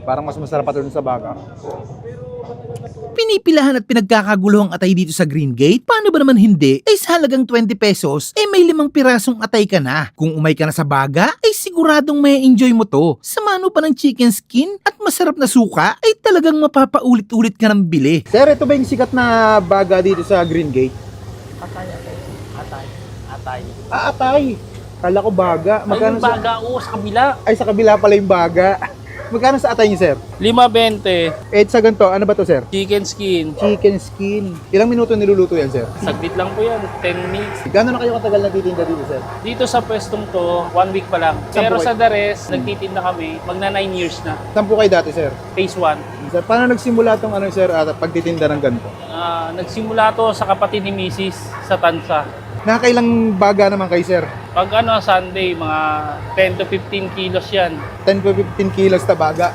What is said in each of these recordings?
Parang mas masarap pa ito sa baga. Pinipilahan at pinagkakaguluhang atay dito sa Green Gate? Paano ba naman hindi? Ay sa halagang 20 pesos, may 5 pirasong atay ka na. Kung umay ka na sa baga, ay siguradong may enjoy mo to. Samano pa ng chicken skin at masarap na suka, ay talagang mapapaulit-ulit ka ng bili. Sir, ito ba yung sikat na baga dito sa Green Gate? Atay. Atay! Kala ko baga. Magkano baga? Oo, sa kabila. Ay, sa kabila pala yung baga. Magkano sa atay niyo, sir? 5.20. Sa ganito, ano ba to, sir? Chicken skin. Chicken skin. Ilang minuto niluluto yan, sir? Saglit lang po yan. 10 minutes. Gano'n na kayo katagal nagtitinda dito, sir? Dito sa pwestong to, 1 week pa lang. Saan Pero po sa the rest, nagtitinda kami. Magna 9 years na. Saan po kayo dati, sir? Phase 1. Sir, paano nagsimula tong ano, sir, pagtitinda ng ganito? Nagsimula to sa kapatid ni Mrs. sa Tansa. Nakakailang baga naman kayo, sir? Pag Sunday, mga 10 to 15 kilos yan. 10 to 15 kilos na baga.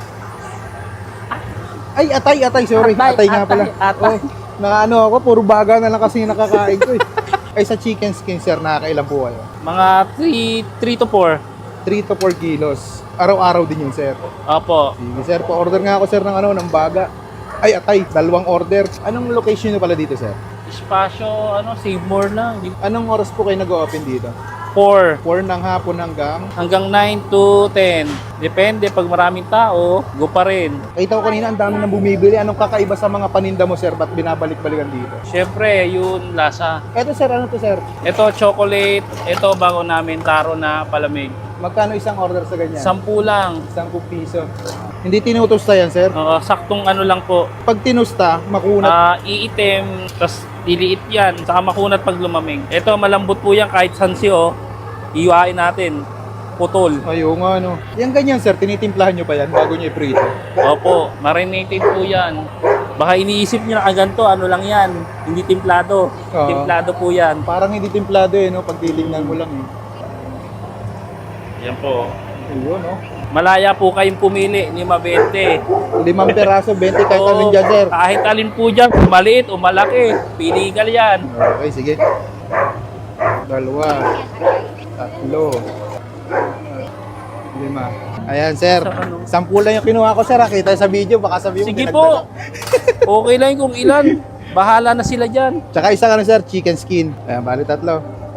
Ay, atay, sorry. Atay nga pala. Atay. Oh, na ano ako, puro baga na lang kasi yung nakakain ko eh. Ay, sa chicken skin, sir, nakakailan po kayo? Mga 3 to 4. 3 to 4 kilos. Araw-araw din yun, sir. Opo. Sige, sir, pa-order nga ako, sir, ng baga. Ay, atay, 2 order. Anong location nyo pala dito, sir? Espasyo, save more lang. Anong oras po kayo nag-open dito? 4. 4 ng hapon hanggang... Hanggang 9 to 10. Depende, pag maraming tao, go pa rin. Kita ko kanina, ang dami nang bumibili. Anong kakaiba sa mga paninda mo, sir? Ba't binabalik-balikan dito? Siyempre, yun, lasa. Eto, sir, ano to, sir? Ito, chocolate. Ito, bago namin, taro na palamig. Magkano isang order sa ganyan? 10 lang. 10 piso. Hindi tinutusta yan, sir? Oo, saktong lang po. Pag tinusta, makunat. Iitim, tapos liliit yan. Saka makunat pag lumamig. Ito, malambot po yan kahit sansi, iwain natin. Putol. Ayaw nga, no. Yan ganyan, sir, tinitimplahan nyo pa yan bago nyo i-prito? Opo, marinated po yan. Baka iniisip nyo na ganito, lang yan. Hindi timplado. Oo. Timplado po yan. Parang hindi timplado no? Pag titingnan mo lang Yan po. Ayun, no? Malaya po kayong pumili, 5.20. 5 peraso, 20 kahit Oo, alin dyan, sir. Kahit alin po dyan, maliit o malaki. Pili ka yan. Okay, sige. 2, 3, 5. Ayan, sir. 10 lang yung kinuha ko, sir. Kita sa video, baka sabi mo. Sige po. Okay lang kung ilan. Bahala na sila dyan. Tsaka isa sir, chicken skin. Ayan, bali 3.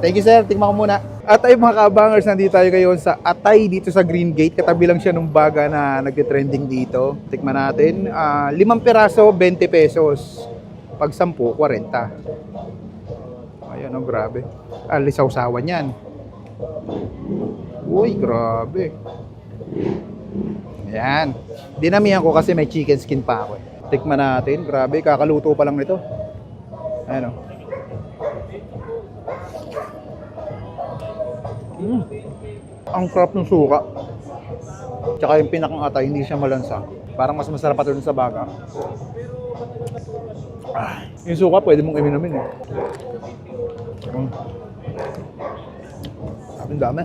Thank you, sir. Tikman ko muna. At ay mga kabangers, nandito tayo ngayon sa Atay dito sa Green Gate. Katabi lang siya nung baga na nagtitrending dito. Tikman natin. 5 peraso, 20 pesos. Pag 10, 40. Ayan, grabe. Lisaw-sawan yan. Uy, grabe. Ayan. Dinamihan ko kasi may chicken skin pa ako. Tikman natin. Grabe, kakaluto pa lang nito. Ayan, Ang sarap ng suka. Tsaka yung pinakang atay, hindi siya malansa. Parang mas masarap pa ito sa baga. Yung suka, pwede mong iminamin Ang dami.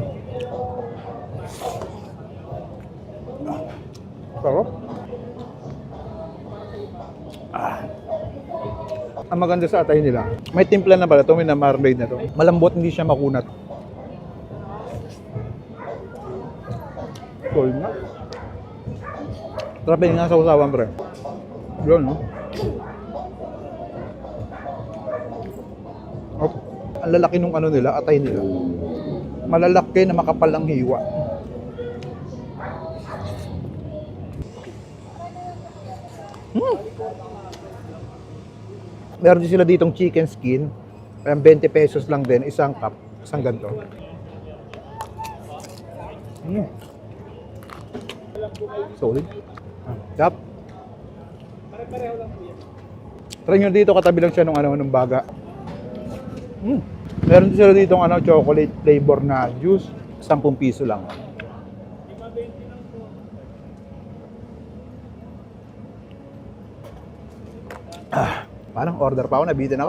Sarap. Ang maganda sa atay nila, may timpla na pala ito, may na-marinade na ito. Malambot, hindi siya makunat. Cold na. Sarap nga sa usawan, pre. Yun, no? Oh, ang lalaki nung nila, atay nila. Malalaki na makapal ang hiwa. Meron din sila ditong chicken skin. 20 pesos lang din, isang cup, isang ganito. Solid. Tap. Try nyo dito, katabi lang siya nung baga. Meron din sila ditong chocolate flavor na juice. 10 piso lang. Parang order pa ako, nabitin ako.